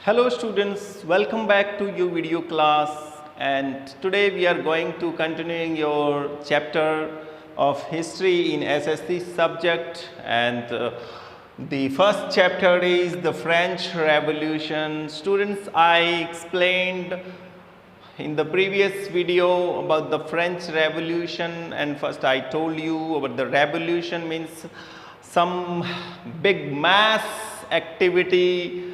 Hello students, welcome back to your video class, and today we are going to continuing your chapter of history in SSC subject, and the first chapter is the French Revolution. Students, I explained in the previous video about the French Revolution, and first I told you about the revolution means some big mass activity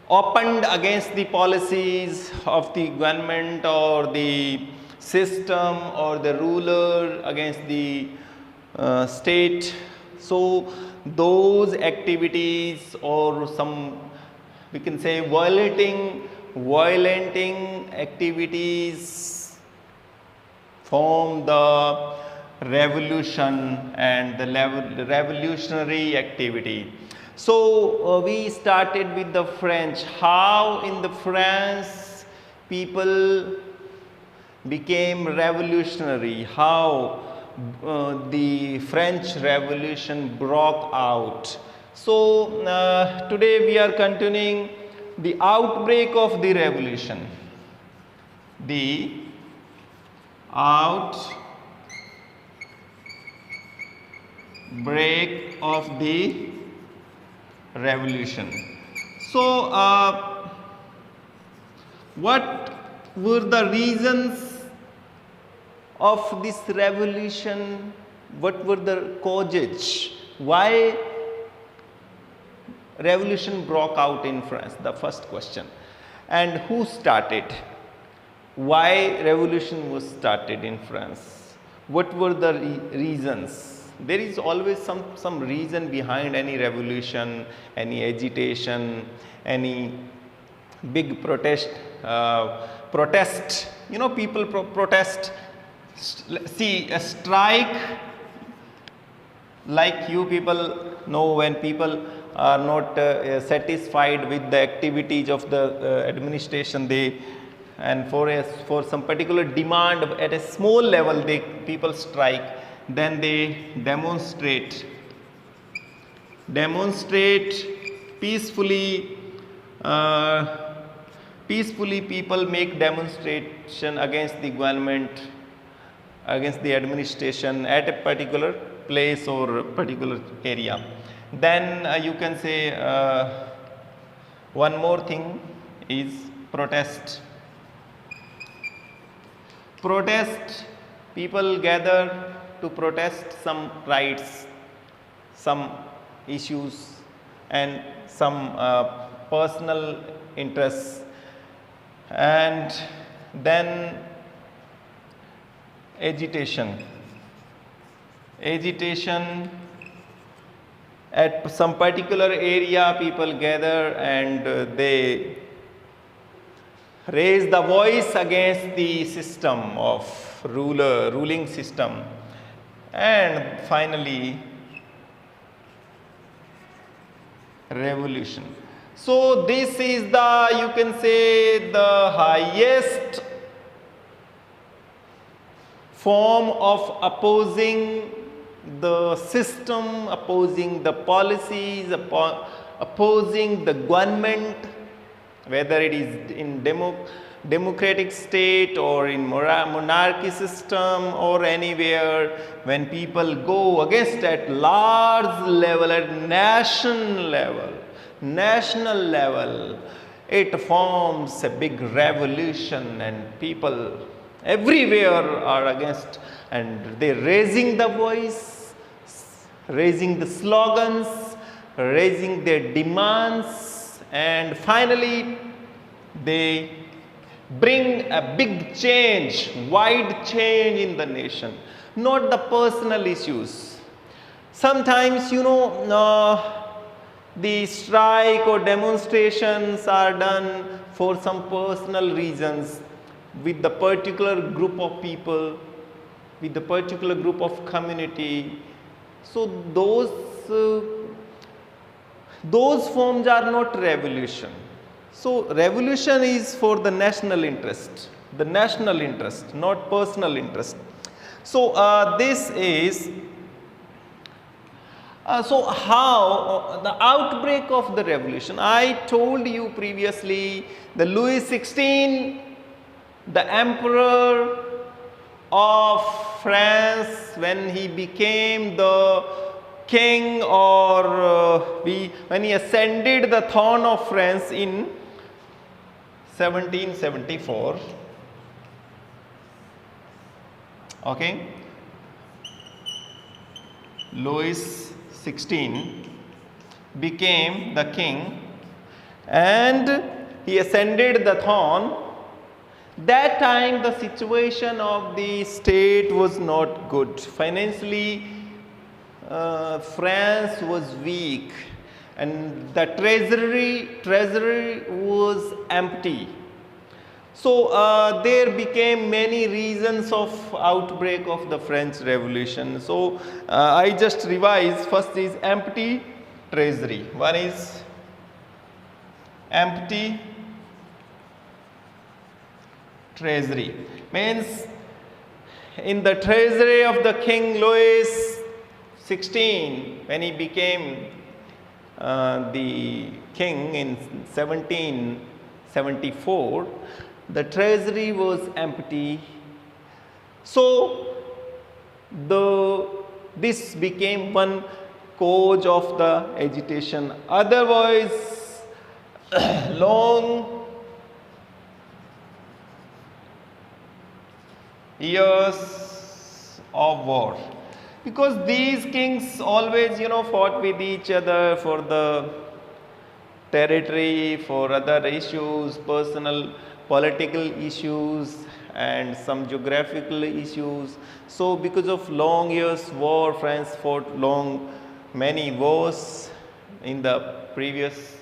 opened against the policies of the government or the system or the ruler against the state. So those activities or some, we can say, violenting activities form the revolution and the revolutionary activity. So we started with the French. How in the France people became revolutionary, how the French Revolution broke out. So today we are continuing the outbreak of the revolution. The outbreak of the revolution. So what were the reasons of this revolution? What were the causes? Why revolution broke out in France? The first question. And who started? Why revolution was started in France? What were the reasons? There is always some reason behind any revolution, any agitation, any big protest. You know, people protest. See, a strike, like you people know, when people are not satisfied with the activities of the administration, they and for some particular demand at a small level, people strike. Then they demonstrate peacefully. Peacefully people make demonstration against the government, against the administration at a particular place or particular area. Then you can say one more thing is protest. People gather to protest some rights, some issues, and some personal interests. And then agitation at some particular area, people gather and they raise the voice against the system of ruling system. And finally, revolution. So this is the, you can say, the highest form of opposing the system, opposing the policies, opposing the government, whether it is in democratic state or in monarchy system or anywhere. When people go against at large level, at national level, it forms a big revolution, and people everywhere are against, and they raising the voice, raising the slogans, raising their demands, and finally they bring a big change, wide change in the nation, not the personal issues. Sometimes, you know, the strike or demonstrations are done for some personal reasons with the particular group of people, with the particular group of community. So those forms are not revolution. So revolution is for the national interest, not personal interest. So this is So how the outbreak of the revolution? I told you previously, the Louis XVI, the emperor of France, when he became the king, or when he ascended the throne of France in 1774. Okay, Louis XVI became the king and he ascended the throne. That time the situation of the state was not good. Financially, France was weak and the treasury was empty. So there became many reasons of outbreak of the French Revolution. So I just revise. First is empty treasury. One is empty treasury. Means in the treasury of the King Louis XVI, when he became the king in 1774, the treasury was empty. So this became one cause of the agitation. Otherwise, long years of war, because these kings always fought with each other for the territory, for other issues, personal political issues and some geographical issues. So because of long years war, France fought many wars in the previous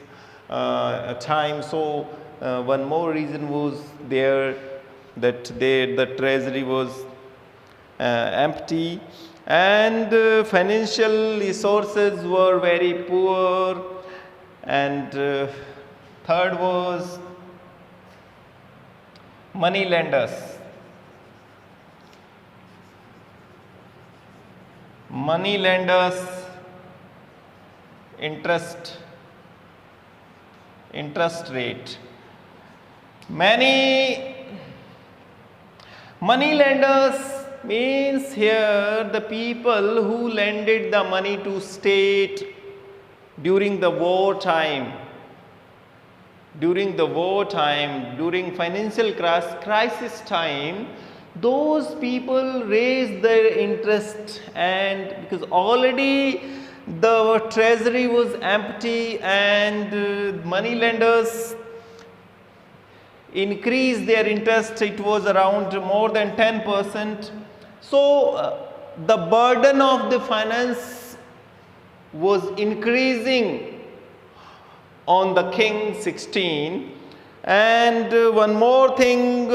time. So one more reason was there, that the treasury was empty and financial resources were very poor. And third was money lenders. Money lenders interest rate. Many money lenders means here the people who lended the money to state during the war time, during financial crisis time, those people raised their interest, and because already the treasury was empty and money lenders increased their interest, it was around more than 10%. So the burden of the finance was increasing on the King 16. And one more thing,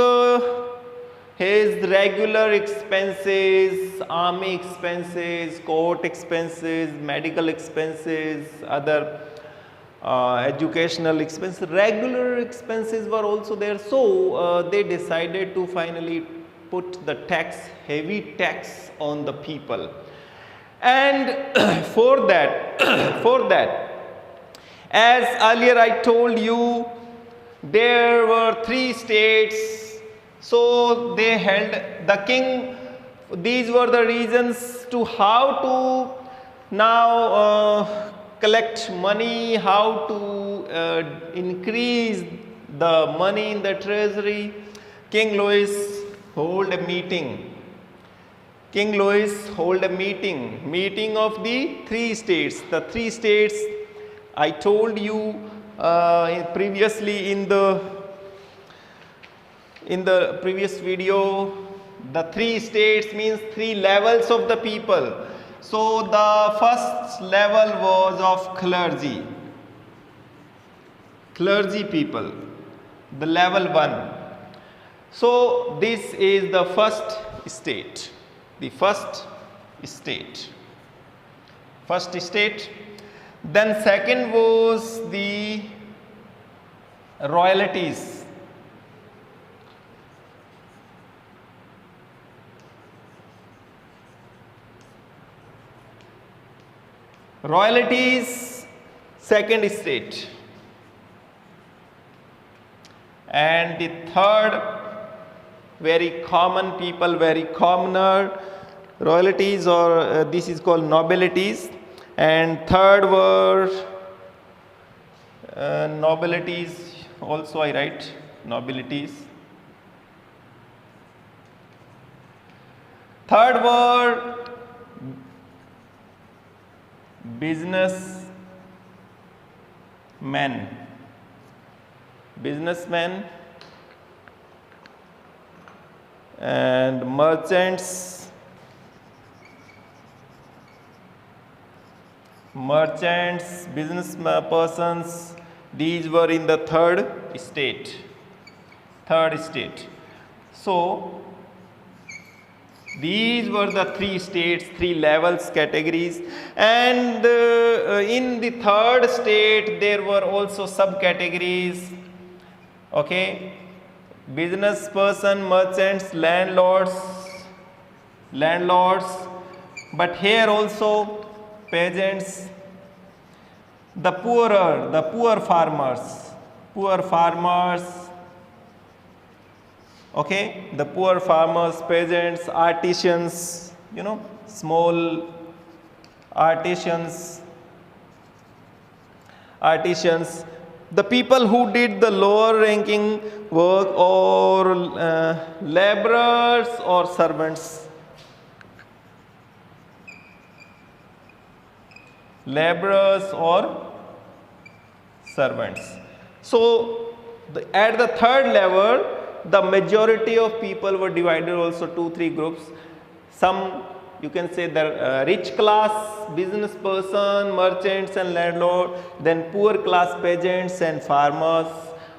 his regular expenses, army expenses, court expenses, medical expenses, other educational expenses, regular expenses were also there. So they decided to finally put the heavy tax on the people. And for that, as earlier I told you, there were 3 states. So they held the king. These were the reasons to how to now collect money, how to increase the money in the treasury. King Louis hold a meeting. Meeting of the 3 states. The 3 states I told you previously in the previous video. The 3 states means 3 levels of the people. So the first level was of clergy people, the level 1. So this is the first state. Then second was the royalties. Royalties, second state. And the third, very common people, very commoner, royalties, or this is called nobilities. And third were nobilities, also I write nobilities. Third were businessmen and merchants, business persons. These were in the third state. So these were the three states, three levels, categories, and in the third state there were also subcategories. Okay, business person, merchants, landlords, but here also peasants, the poor farmers, okay, the poor farmers, peasants, artisans, small artisans, the people who did the lower ranking work, or laborers or servants. So at the third level, the majority of people were divided also 2-3 groups. Some, you can say, the rich class, business person, merchants and landlord, then poor class, peasants and farmers,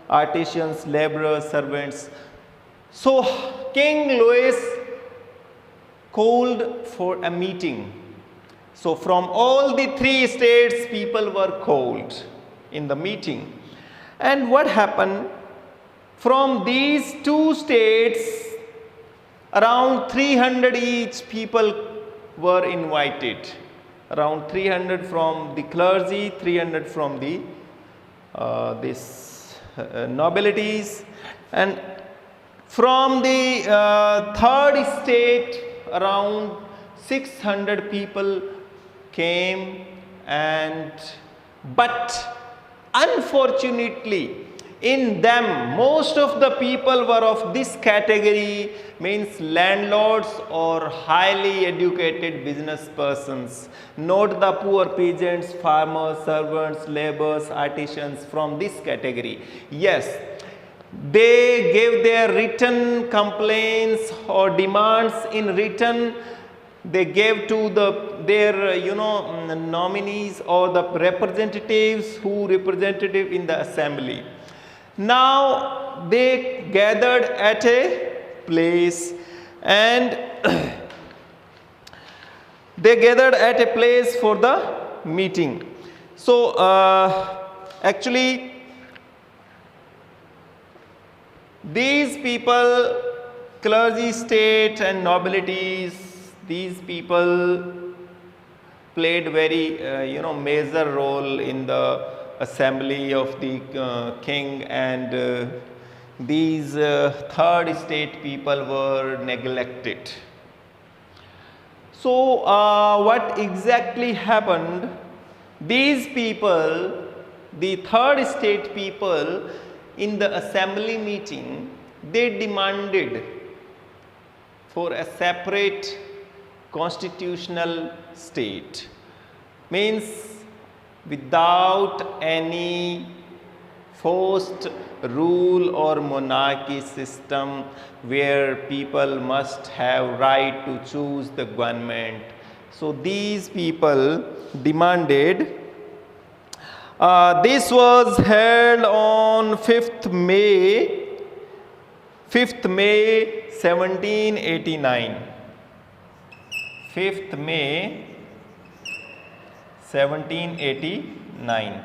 artisans, laborers, servants. So King Louis called for a meeting. So from all the three states, people were called in the meeting. And what happened? From these two states, around 300 each people were invited. Around 300 from the clergy, 300 from the nobilities, and from the third state, around 600 people came, but unfortunately in them most of the people were of this category, means landlords or highly educated business persons, not the poor peasants, farmers, servants, laborers, artisans from this category. Yes, they gave their written complaints or demands in written. They gave to their nominees or the representatives who represented in the assembly. Now they gathered at a place, and they gathered at a place for the meeting. So actually these people, clergy, state and nobilities, these people played very major role in the assembly of the king, and these third state people were neglected. So what exactly happened? These people, the third state people, in the assembly meeting, they demanded for a separate constitutional state, means without any forced rule or monarchy system where people must have right to choose the government. So these people demanded. This was held on 5th May 1789. 5th May 1789.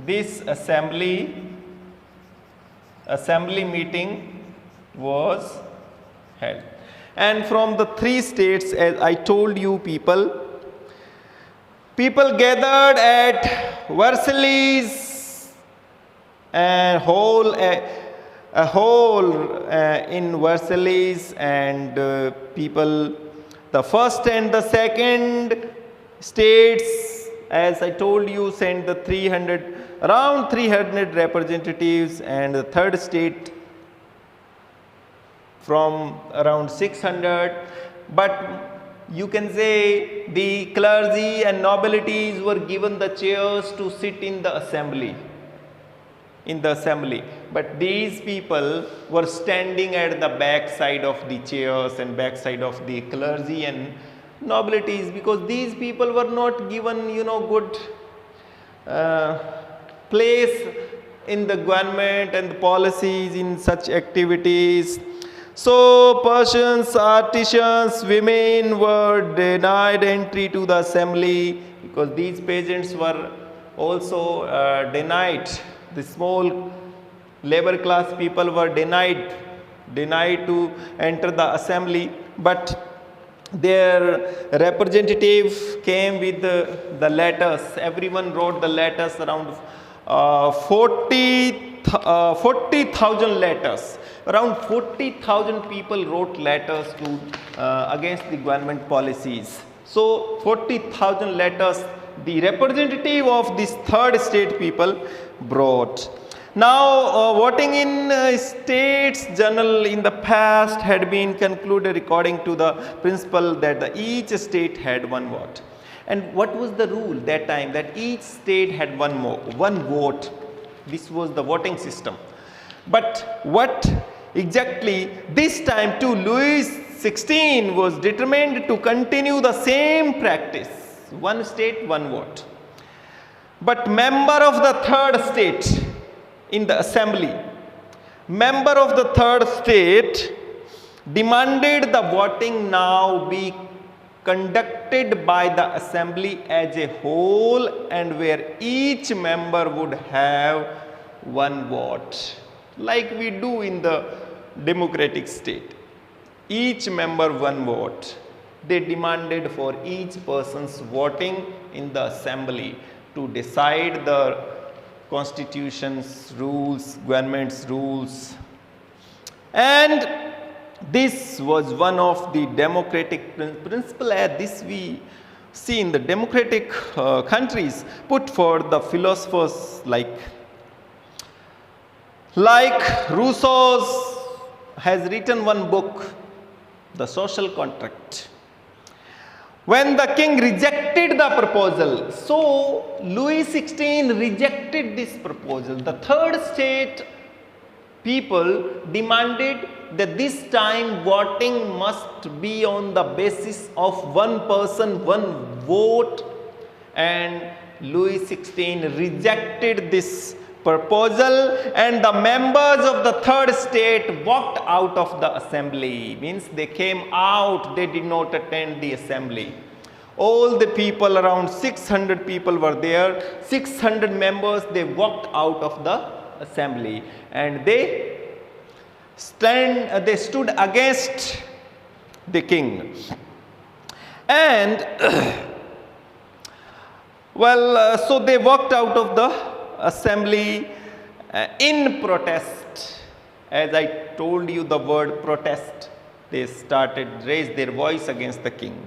This assembly meeting was held, and from the three states, as I told you people, people gathered at Versailles, and a hole in Versailles, and people, the first and the second states, as I told you, sent the around 300 representatives, and the third state from around 600. But you can say the clergy and nobilities were given the chairs to sit in the assembly. But these people were standing at the back side of the chairs and back side of the clergy and nobilities, because these people were not given, good place in the government and the policies in such activities. So Persians, artisans, women were denied entry to the assembly, because these peasants were also denied. The small labor class people were denied to enter the assembly. But their representative came with the letters. Everyone wrote the letters, around 40,000 letters. Around 40,000 people wrote letters to against the government policies. So 40,000 letters the representative of this third state people brought. Now voting in states journal in the past had been concluded according to the principle that each state had one vote. And what was the rule that time? That each state had one vote. This was the voting system. But what exactly this time too, Louis XVI was determined to continue the same practice. One state, one vote. But member of the third state in the assembly, member of the third state demanded the voting now be conducted by the assembly as a whole, and where each member would have one vote, like we do in the democratic state. Each member one vote. They demanded for each person's voting in the assembly to decide the constitution's rules, government's rules. And this was one of the democratic principle, as this we see in the democratic countries, put for the philosophers like Rousseau has written one book, The Social Contract. When the king rejected the proposal, so Louis XVI rejected this proposal. The third state people demanded that this time voting must be on the basis of one person, one vote, and Louis XVI rejected this proposal, and the members of the third state walked out of the assembly. Means they came out, they did not attend the assembly. All the people, around 600 people were there, 600 members, they walked out of the assembly, and they stood against the king. And so they walked out of the assembly in protest. As I told you the word protest, they raised their voice against the king.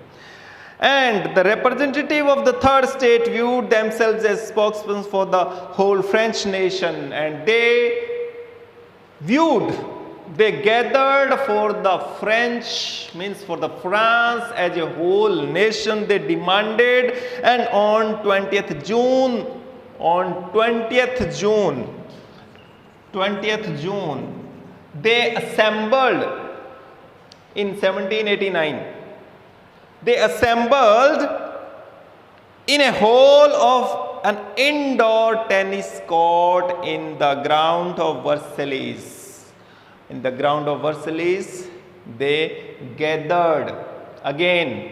And the representative of the third state viewed themselves as spokesmen for the whole French nation, and they gathered for the French, means for the France as a whole nation, they demanded. And on 20th June, they assembled in 1789. They assembled in a hall of an indoor tennis court in the ground of Versailles. In the ground of Versailles, they gathered again,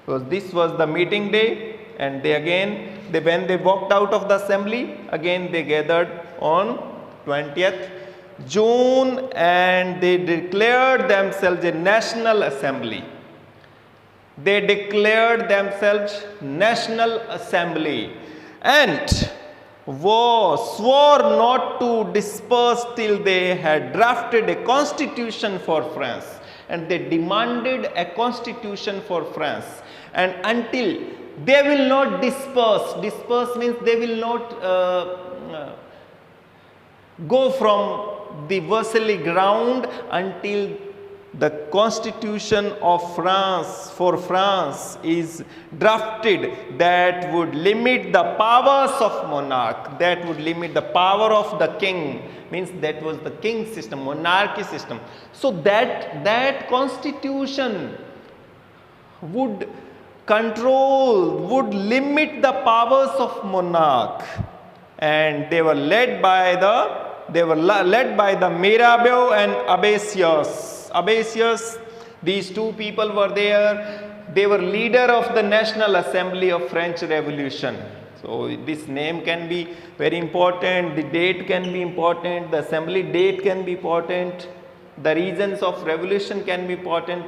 because this was the meeting day, and when they walked out of the assembly, again they gathered on 20th June, and they declared themselves a national assembly. They declared themselves National Assembly and swore not to disperse till they had drafted a constitution for France. And they demanded a constitution for France. And until they will not disperse means they will not go from the Versailles ground until the constitution of France for France is drafted that would limit the powers of monarch, that would limit the power of the king, means that was the king system, monarchy system. So that constitution would limit the powers of monarch, and they were led by the Mirabeau and Abessious. These two people were there. They were leader of the National Assembly of French Revolution. So this name can be very important, the date can be important, the assembly date can be important, the reasons of revolution can be important.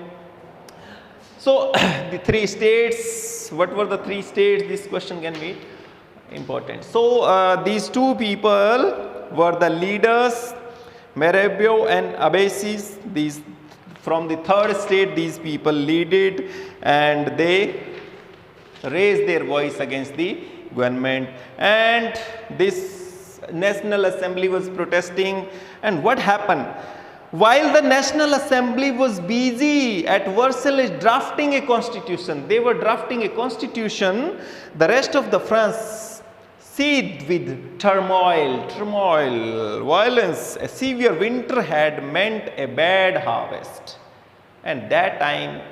So the three states, what were the three states? This question can be important. So these two people were the leaders, Mirabeau and Abessies. These from the third state, these people leaded and they raised their voice against the government, and this National Assembly was protesting. And what happened? While the National Assembly was busy at Versailles drafting a constitution, they were drafting a constitution, the rest of the France seethed with turmoil, violence. A severe winter had meant a bad harvest. And that time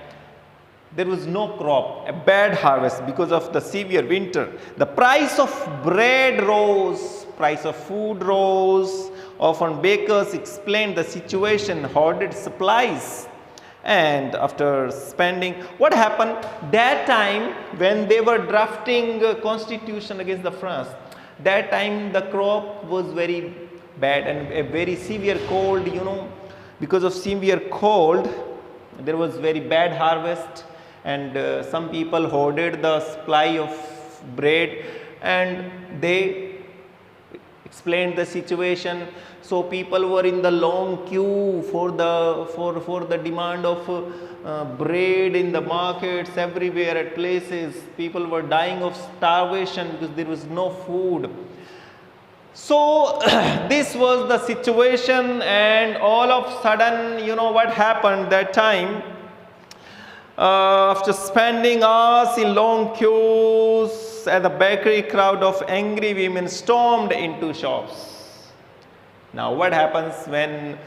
there was no crop, a bad harvest because of the severe winter. The price of bread rose, price of food rose. Often bakers explained the situation, hoarded supplies. And after spending, what happened? That time when they were drafting a constitution against the France, that time the crop was very bad and a very severe cold, because of severe cold, there was very bad harvest, and some people hoarded the supply of bread, and they explained the situation. So people were in the long queue for the demand of bread in the markets, everywhere at places. People were dying of starvation because there was no food. So this was the situation, and all of a sudden, what happened that time? After spending hours in long queues at the bakery, crowd of angry women stormed into shops. Now what happens when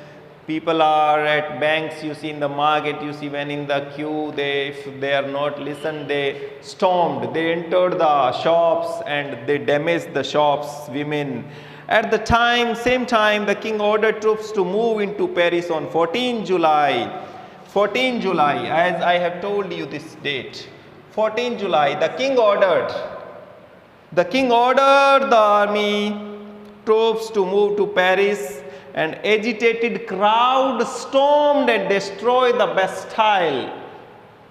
people are at banks, you see in the market, you see when in the queue, if they are not listened, they stormed, they entered the shops and they damaged the shops, women. At the same time, the king ordered troops to move into Paris on 14 July. 14 July, as I have told you this date. 14 July, the king ordered the army troops to move to Paris, and agitated crowd stormed and destroyed the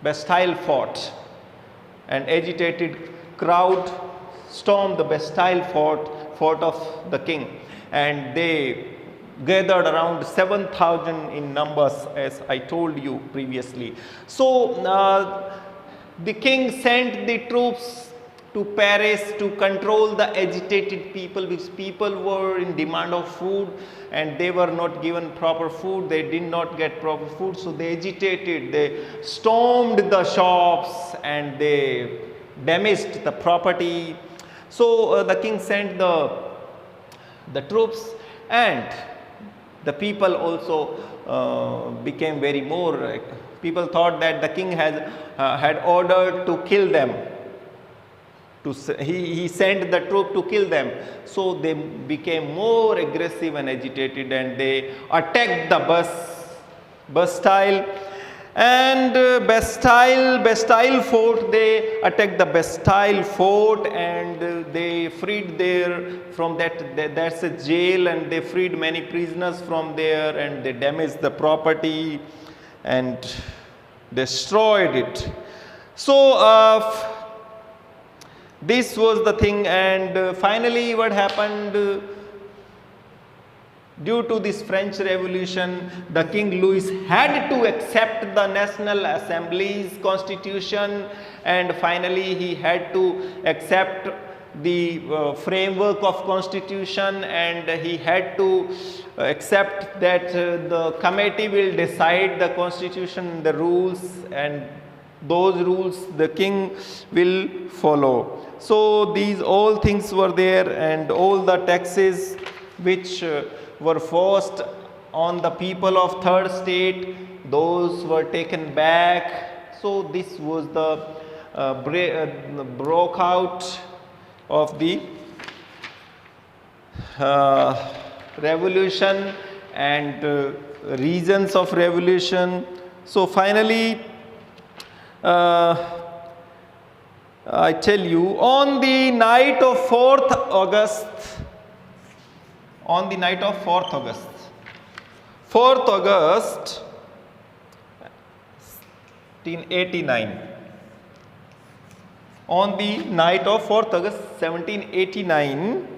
Bastille fort. An agitated crowd stormed the Bastille fort of the king, and they gathered around 7,000 in numbers, as I told you previously. So the king sent the troops to Paris to control the agitated people, because people were in demand of food and they were not given proper food, they did not get proper food, so they agitated, they stormed the shops and they damaged the property. So the king sent the troops, and the people also became very more, people thought that the king had ordered to kill them. He sent the troop to kill them. So they became more aggressive and agitated, and they attacked the Bastille and Bastille fort. They attacked the Bastille fort and they freed from that's a jail, and they freed many prisoners from there, and they damaged the property and destroyed it. So this was the thing, and finally what happened, due to this French Revolution, the King Louis had to accept the National Assembly's constitution, and finally he had to accept the framework of constitution, and he had to accept that the committee will decide the constitution, the rules, and those rules the king will follow. So these all things were there, and all the taxes which were forced on the people of third state, those were taken back. So this was the broke out of the revolution and reasons of revolution. So finally, I tell you, on the night of 4th August, 1789, on the night of 4th August 1789,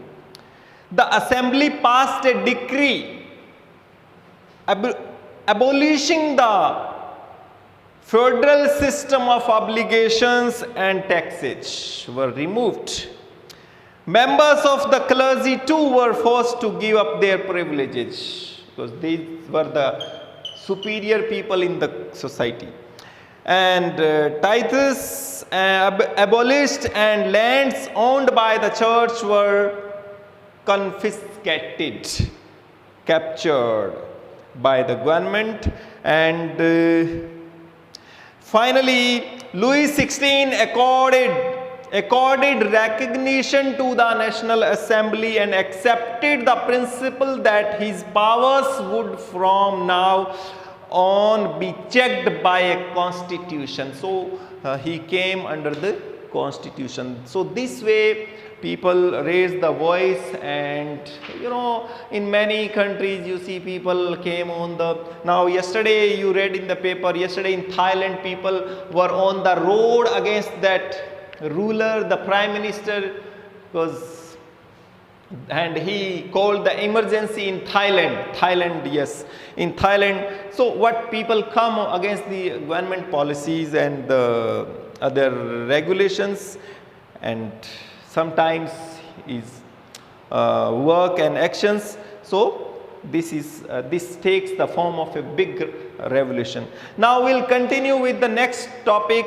the assembly passed a decree abolishing the federal system of obligations and taxes were removed. Members of the clergy too were forced to give up their privileges, because these were the superior people in the society. And tithes abolished, and lands owned by the church were confiscated, captured by the government. And finally, Louis XVI accorded recognition to the National Assembly and accepted the principle that his powers would from now on be checked by a constitution. So he came under the constitution. So this way people raised the voice, and in many countries you see people came on the, now yesterday you read in the paper, yesterday in Thailand people were on the road against that ruler, the prime minister, and he called the emergency in Thailand, yes, in Thailand. So what people come against the government policies and the other regulations, and sometimes is work and actions. So this takes the form of a big revolution. Now we'll continue with the next topic.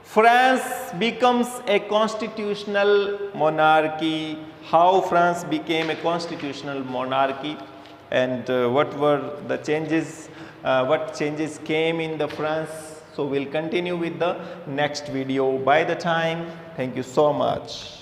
France becomes a constitutional monarchy. How France became a constitutional monarchy, and what were the changes, what changes came in the France. So we'll continue with the next video. By the time, thank you so much.